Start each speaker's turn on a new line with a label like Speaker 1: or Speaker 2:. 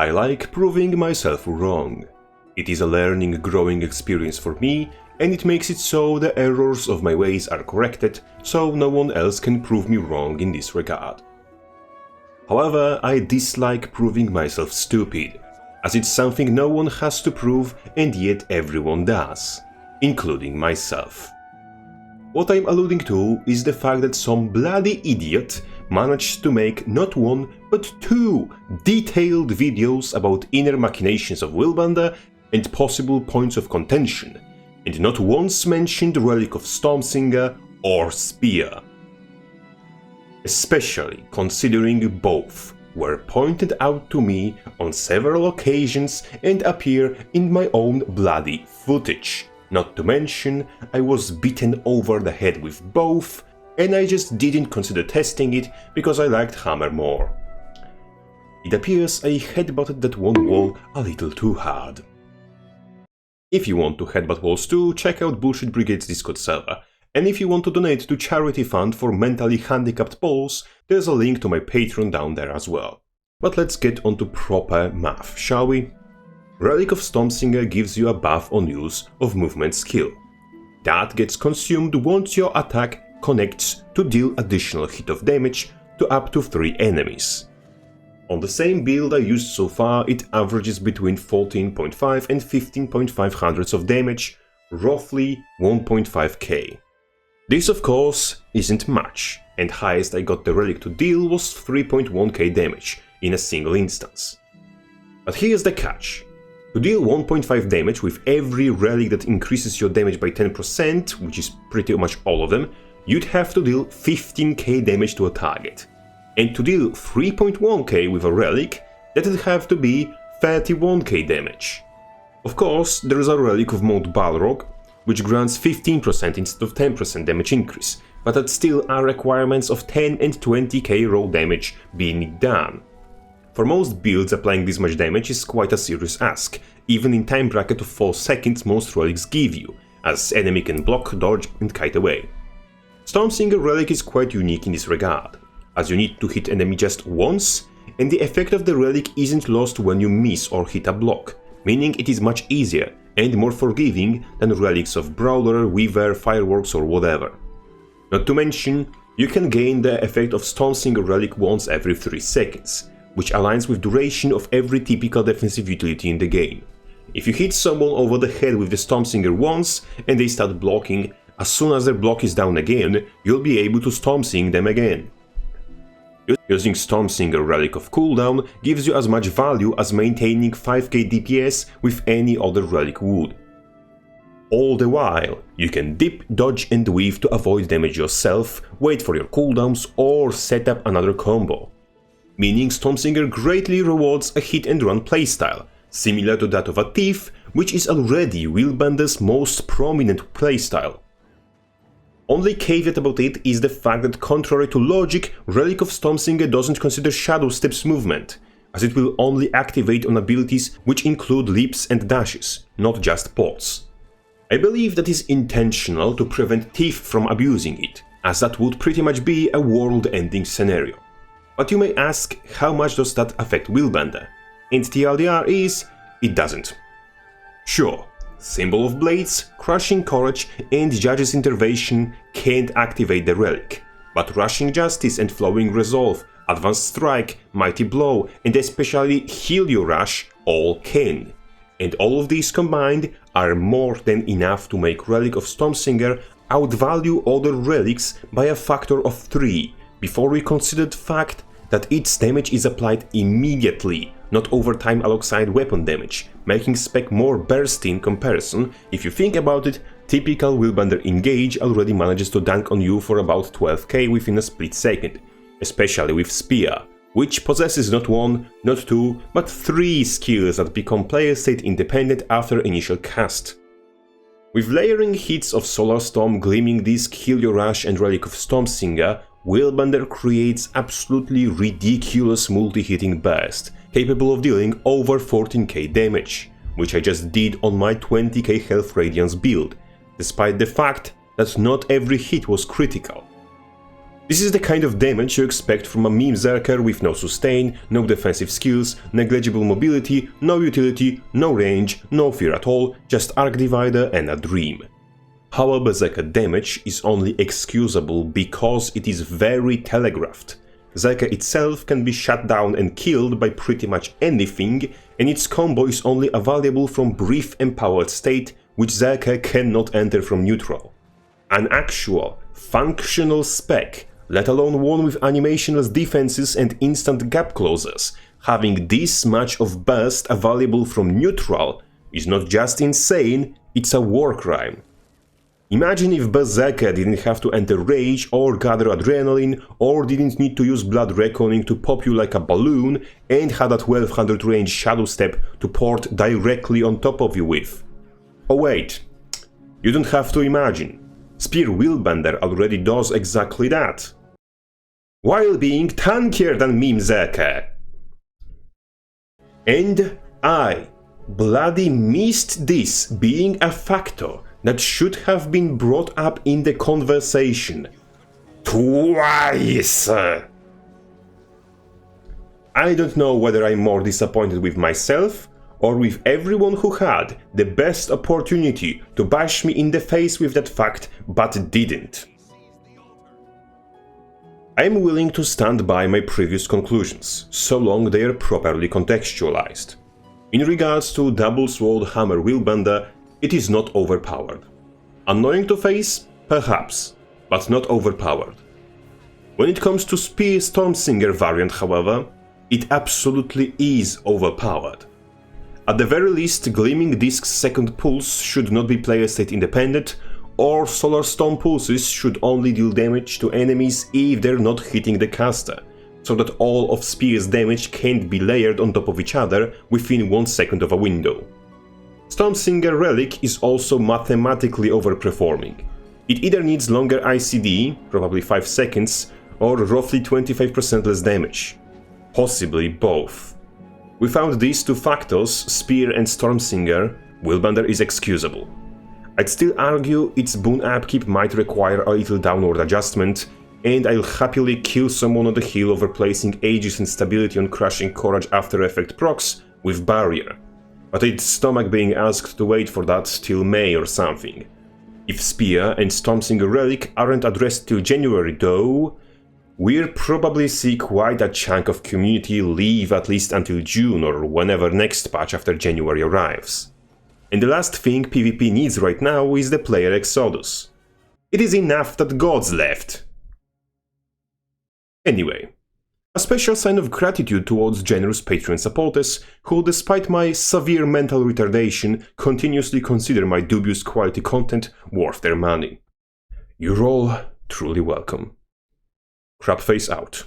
Speaker 1: I like proving myself wrong. It is a learning, growing experience for me, and it makes it so the errors of my ways are corrected, so no one else can prove me wrong in this regard. However, I dislike proving myself stupid, as it's something no one has to prove and yet everyone does, including myself. What I'm alluding to is the fact that some bloody idiot managed to make not one but two detailed videos about inner machinations of Willbender and possible points of contention, and not once mentioned Relic of Stormsinger or Spear. Especially considering both were pointed out to me on several occasions and appear in my own bloody footage. Not to mention, I was beaten over the head with both, and I just didn't consider testing it because I liked Hammer more. It appears I headbutted that one wall a little too hard. If you want to headbutt walls too, check out Bullshit Brigade's Discord server. And if you want to donate to charity fund for mentally handicapped Poles, there's a link to my Patreon down there as well. But let's get on to proper math, shall we? Relic of Stormsinger gives you a buff on use of movement skill. That gets consumed once your attack connects to deal additional hit of damage to up to 3 enemies. On the same build I used so far, it averages between 14.5 and 15.5 hundredths of damage, roughly 1.5k. This of course isn't much, and highest I got the relic to deal was 3.1k damage in a single instance. But here's the catch. To deal 1.5 damage with every relic that increases your damage by 10%, which is pretty much all of them, you'd have to deal 15k damage to a target. And to deal 3.1k with a relic, that'd have to be 31k damage. Of course, there is a relic of Mount Balrog, which grants 15% instead of 10% damage increase, but that still are requirements of 10 and 20k raw damage being done. For most builds, applying this much damage is quite a serious ask, even in time bracket of 4 seconds most relics give you, as enemy can block, dodge and kite away. Stormsinger relic is quite unique in this regard, as you need to hit enemy just once, and the effect of the relic isn't lost when you miss or hit a block, meaning it is much easier and more forgiving than relics of Brawler, Weaver, Fireworks or whatever. Not to mention, you can gain the effect of Stormsinger relic once every 3 seconds, which aligns with duration of every typical defensive utility in the game. If you hit someone over the head with the Stormsinger once and they start blocking, as soon as their block is down again, you'll be able to Stormsing them again. Using Stormsinger Relic of Cooldown gives you as much value as maintaining 5k DPS with any other relic would. All the while, you can dip, dodge and weave to avoid damage yourself, wait for your cooldowns or set up another combo. Meaning Stormsinger greatly rewards a hit and run playstyle, similar to that of a Thief, which is already Willbender's most prominent playstyle. Only caveat about it is the fact that contrary to logic, Relic of Stormsinger doesn't consider Shadow Steps movement, as it will only activate on abilities which include leaps and dashes, not just pods. I believe that is intentional to prevent Thief from abusing it, as that would pretty much be a world-ending scenario. But you may ask, how much does that affect Willbender? And TLDR is, it doesn't. Sure, Symbol of Blades, Crushing Courage and Judge's Intervention can't activate the relic, but Rushing Justice and Flowing Resolve, Advanced Strike, Mighty Blow and especially Heal Your Rush all can. And all of these combined are more than enough to make Relic of Stormsinger outvalue other relics by a factor of 3, before we consider the fact that its damage is applied immediately, not over time alongside weapon damage, making spec more bursty in comparison. If you think about it, typical Willbender Engage already manages to dunk on you for about 12k within a split second, especially with Spear, which possesses not 1, not 2, but 3 skills that become player state independent after initial cast. With layering hits of Solar Storm, Gleaming Disc, Heal Your Rush and Relic of Stormsinger, Willbender creates absolutely ridiculous multi-hitting burst, capable of dealing over 14k damage, which I just did on my 20k Health Radiance build, despite the fact that not every hit was critical. This is the kind of damage you expect from a meme Zerker with no sustain, no defensive skills, negligible mobility, no utility, no range, no fear at all, just Arc Divider and a dream. However, Berserker damage is only excusable because it is very telegraphed. Zerker itself can be shut down and killed by pretty much anything, and its combo is only available from brief empowered state, which Zerker cannot enter from neutral. An actual, functional spec, let alone one with animationless defenses and instant gap closers, having this much of burst available from neutral is not just insane, it's a war crime. Imagine if Berserker didn't have to enter rage or gather adrenaline or didn't need to use blood reckoning to pop you like a balloon and had a 1200 range shadow step to port directly on top of you with. Oh wait, you don't have to imagine. Spear Willbender already does exactly that, while being tankier than Meme Zerker. And I bloody missed this being a factor that should have been brought up in the conversation. Twice! I don't know whether I'm more disappointed with myself or with everyone who had the best opportunity to bash me in the face with that fact but didn't. I'm willing to stand by my previous conclusions, so long they are properly contextualized. In regards to Double Sword Hammer Willbender, it is not overpowered. Annoying to face? Perhaps, but not overpowered. When it comes to Spear Stormsinger variant, however, it absolutely is overpowered. At the very least, Gleaming Disc's second pulse should not be player state independent, or Solar Stone pulses should only deal damage to enemies if they're not hitting the caster, so that all of Spear's damage can't be layered on top of each other within 1 second of a window. Stormsinger Relic is also mathematically overperforming. It either needs longer ICD, probably 5 seconds, or roughly 25% less damage. Possibly both. Without these two factors, Spear and Stormsinger, Willbender is excusable. I'd still argue its boon upkeep might require a little downward adjustment, and I'll happily kill someone on the hill over placing Aegis and Stability on Crushing Courage After Effect procs with Barrier. But I'd stomach being asked to wait for that till May or something. If Spear and Stormsinger Relic aren't addressed till January though, we'll probably see quite a chunk of community leave at least until June or whenever next patch after January arrives. And the last thing PvP needs right now is the player exodus. It is enough that gods left. Anyway, a special sign of gratitude towards generous Patreon supporters who, despite my severe mental retardation, continuously consider my dubious quality content worth their money. You're all truly welcome. Crabface out.